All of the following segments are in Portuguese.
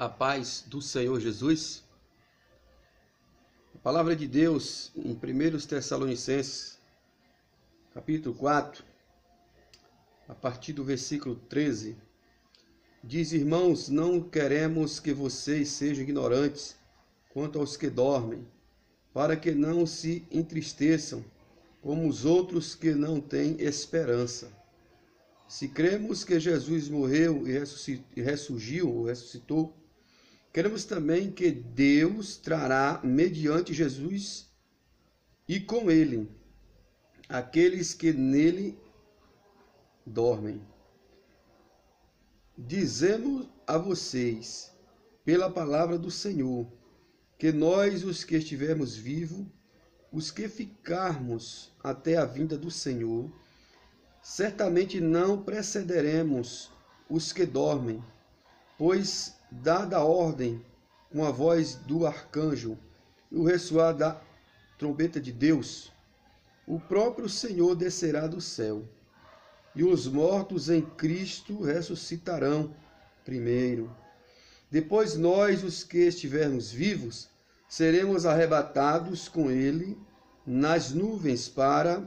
A paz do Senhor Jesus. A palavra de Deus em 1 Tessalonicenses, capítulo 4, a partir do versículo 13, diz: Irmãos, não queremos que vocês sejam ignorantes quanto aos que dormem, para que não se entristeçam como os outros que não têm esperança. Se cremos que Jesus morreu e ressuscitou, queremos também que Deus trará mediante Jesus e com ele aqueles que nele dormem. Dizemos a vocês, pela palavra do Senhor, que nós, os que estivermos vivos, os que ficarmos até a vinda do Senhor, certamente não precederemos os que dormem, pois, dada a ordem, com a voz do arcanjo e o ressoar da trombeta de Deus, o próprio Senhor descerá do céu, e os mortos em Cristo ressuscitarão primeiro. Depois nós, os que estivermos vivos, seremos arrebatados com ele nas nuvens para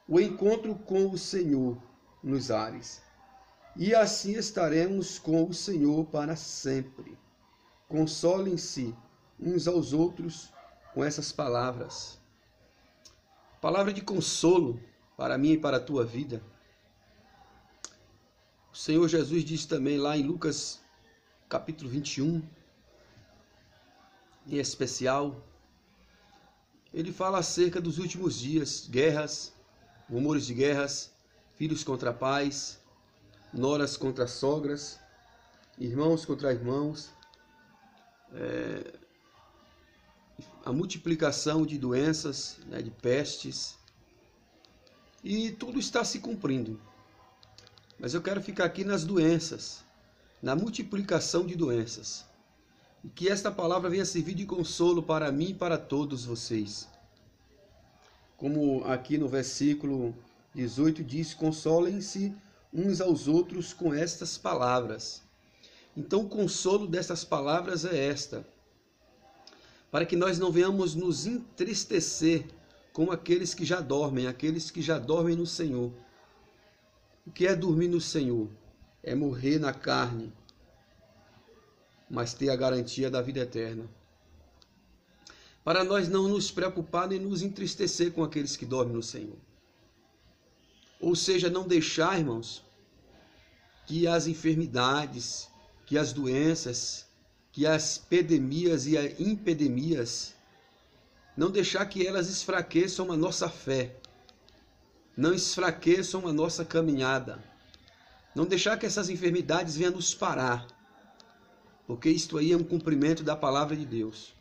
o encontro com o Senhor nos ares. E assim estaremos com o Senhor para sempre. Consolem-se uns aos outros com essas palavras. Palavra de consolo para mim e para a tua vida. O Senhor Jesus diz também lá em Lucas capítulo 21, em especial, ele fala acerca dos últimos dias, guerras, rumores de guerras, filhos contra pais, noras contra sogras, irmãos contra irmãos, a multiplicação de doenças, de pestes, e tudo está se cumprindo. Mas eu quero ficar aqui nas doenças, na multiplicação de doenças, e que esta palavra venha servir de consolo para mim e para todos vocês. Como aqui no versículo 18 diz: consolem-se uns aos outros com estas palavras. Então o consolo destas palavras é esta: para que nós não venhamos nos entristecer como aqueles que já dormem no Senhor. O que é dormir no Senhor? É morrer na carne, mas ter a garantia da vida eterna. Para nós não nos preocupar nem nos entristecer com aqueles que dormem no Senhor. Ou seja, não deixar, irmãos, que as enfermidades, que as doenças, que as epidemias e as impedemias, não deixar que elas esfraqueçam a nossa fé, não esfraqueçam a nossa caminhada, não deixar que essas enfermidades venham nos parar, porque isto aí é um cumprimento da palavra de Deus.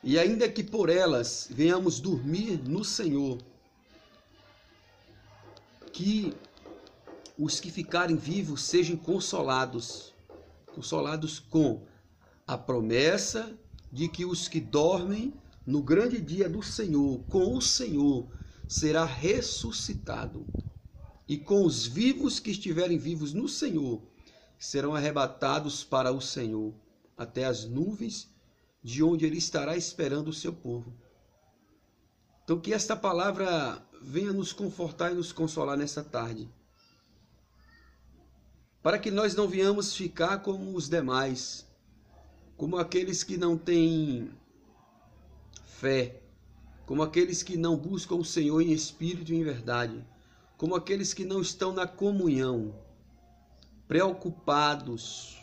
E ainda que por elas venhamos dormir no Senhor, que os que ficarem vivos sejam consolados com a promessa de que os que dormem no grande dia do Senhor, com o Senhor, será ressuscitado. E com os vivos que estiverem vivos no Senhor, serão arrebatados para o Senhor, até as nuvens, de onde ele estará esperando o seu povo. Então que esta palavra venha nos confortar e nos consolar nessa tarde, para que nós não venhamos ficar como os demais, como aqueles que não têm fé, como aqueles que não buscam o Senhor em espírito e em verdade, como aqueles que não estão na comunhão, preocupados,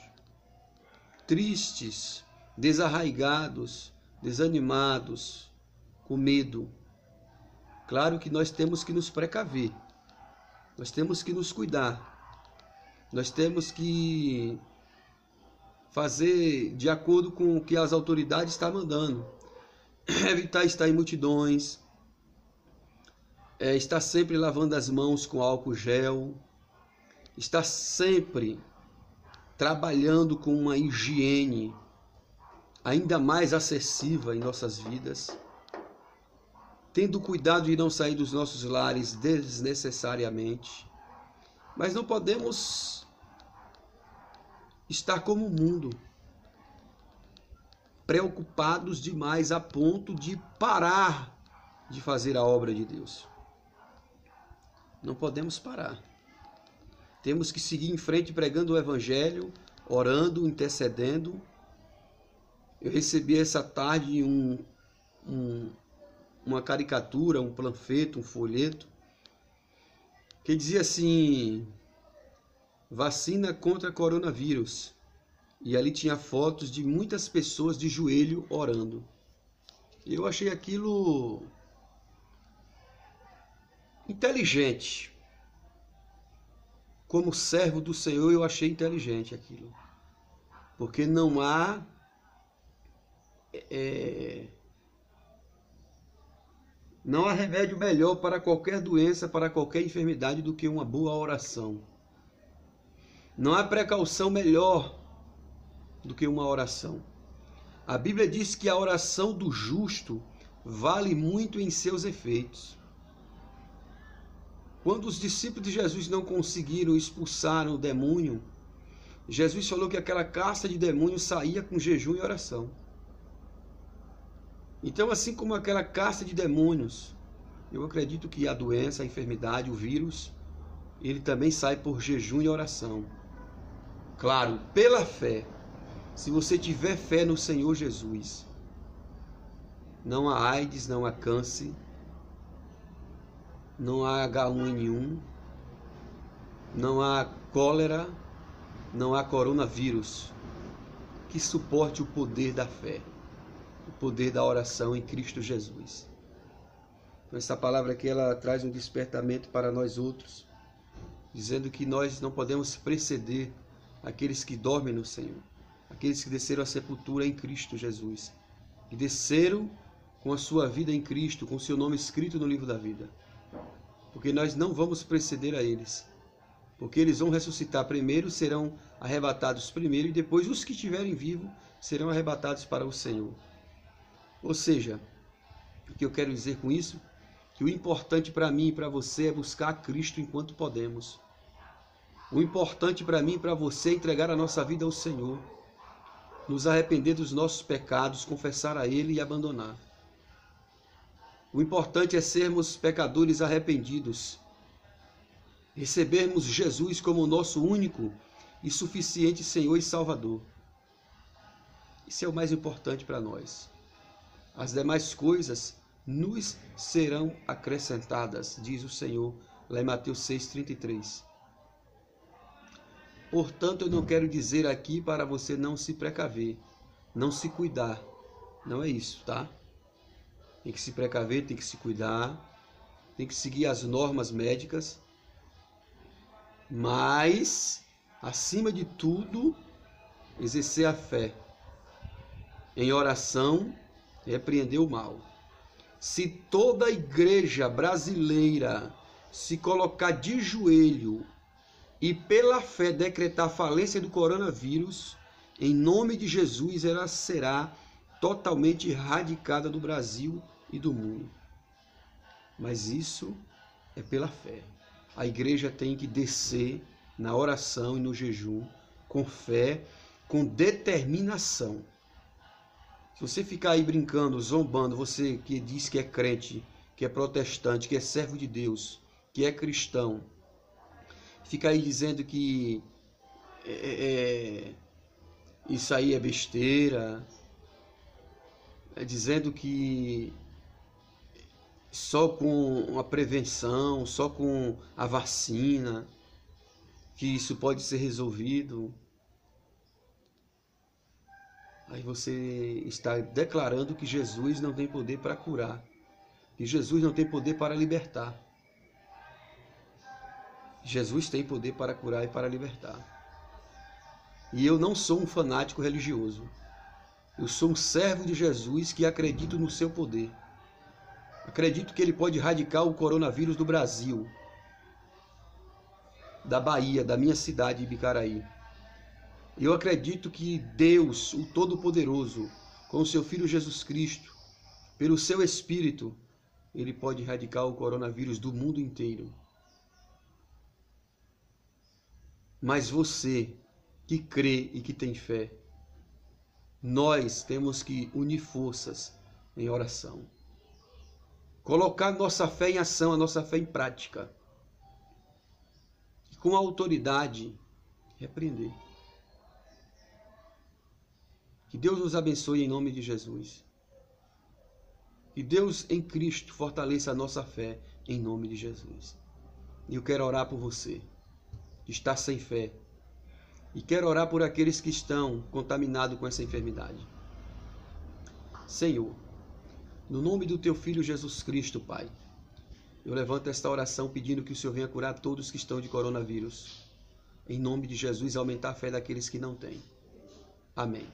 tristes, desarraigados, desanimados, com medo. Claro que nós temos que nos precaver, nós temos que nos cuidar, nós temos que fazer de acordo com o que as autoridades estão mandando, evitar estar em multidões, estar sempre lavando as mãos com álcool gel, estar sempre trabalhando com uma higiene ainda mais acessível em nossas vidas, tendo cuidado de não sair dos nossos lares desnecessariamente. Mas não podemos estar como o mundo, preocupados demais a ponto de parar de fazer a obra de Deus. Não podemos parar. Temos que seguir em frente pregando o Evangelho, orando, intercedendo. Eu recebi essa tarde uma caricatura, um panfleto, um folheto, que dizia assim: vacina contra coronavírus. E ali tinha fotos de muitas pessoas de joelho orando. Eu achei aquilo inteligente. Como servo do Senhor, eu achei inteligente aquilo. Porque não há remédio melhor para qualquer doença, para qualquer enfermidade do que uma boa oração. Não há precaução melhor do que uma oração. A Bíblia diz que a oração do justo vale muito em seus efeitos. Quando os discípulos de Jesus não conseguiram expulsar o demônio, Jesus falou que aquela casta de demônios saía com jejum e oração. Então, assim como aquela casta de demônios, eu acredito que a doença, a enfermidade, o vírus, ele também sai por jejum e oração. Claro, pela fé. Se você tiver fé no Senhor Jesus, não há AIDS, não há câncer, não há H1N1, não há cólera, não há coronavírus que suporte o poder da fé, o poder da oração em Cristo Jesus. Então, essa palavra aqui, ela traz um despertamento para nós outros, dizendo que nós não podemos preceder aqueles que dormem no Senhor, aqueles que desceram à sepultura em Cristo Jesus, que desceram com a sua vida em Cristo, com o seu nome escrito no livro da vida. Porque nós não vamos preceder a eles, porque eles vão ressuscitar primeiro, serão arrebatados primeiro, e depois os que estiverem vivos serão arrebatados para o Senhor. Ou seja, o que eu quero dizer com isso? Que o importante para mim e para você é buscar Cristo enquanto podemos. O importante para mim e para você é entregar a nossa vida ao Senhor, nos arrepender dos nossos pecados, confessar a Ele e abandonar. O importante é sermos pecadores arrependidos, recebermos Jesus como nosso único e suficiente Senhor e Salvador. Isso é o mais importante para nós. As demais coisas nos serão acrescentadas, diz o Senhor, lá em Mateus 6,33. Portanto, eu não quero dizer aqui para você não se precaver, não se cuidar. Não é isso, tá? Tem que se precaver, tem que se cuidar, tem que seguir as normas médicas, mas, acima de tudo, exercer a fé. Em oração, repreender o mal. Se toda a igreja brasileira se colocar de joelho e pela fé decretar a falência do coronavírus, em nome de Jesus, ela será totalmente erradicada do Brasil e do mundo. Mas isso é pela fé. A igreja tem que descer na oração e no jejum, com fé, com determinação. Se você ficar aí brincando, zombando, você que diz que é crente, que é protestante, que é servo de Deus, que é cristão, fica aí dizendo que isso aí é besteira, dizendo que só com a prevenção, só com a vacina, que isso pode ser resolvido. Aí você está declarando que Jesus não tem poder para curar, que Jesus não tem poder para libertar. Jesus tem poder para curar e para libertar. E eu não sou um fanático religioso. Eu sou um servo de Jesus que acredito no seu poder. Acredito que ele pode erradicar o coronavírus do Brasil, da Bahia, da minha cidade, Ibicaraí. Eu acredito que Deus, o Todo-Poderoso, com o seu Filho Jesus Cristo, pelo seu Espírito, ele pode erradicar o coronavírus do mundo inteiro. Mas você, que crê e que tem fé, nós temos que unir forças em oração. Colocar nossa fé em ação, a nossa fé em prática. E com autoridade, repreender. Que Deus nos abençoe em nome de Jesus. Que Deus em Cristo fortaleça a nossa fé em nome de Jesus. E eu quero orar por você que está sem fé. E quero orar por aqueles que estão contaminados com essa enfermidade. Senhor, no nome do Teu Filho Jesus Cristo, Pai, eu levanto esta oração pedindo que o Senhor venha curar todos que estão de coronavírus. Em nome de Jesus, aumentar a fé daqueles que não têm. Amém.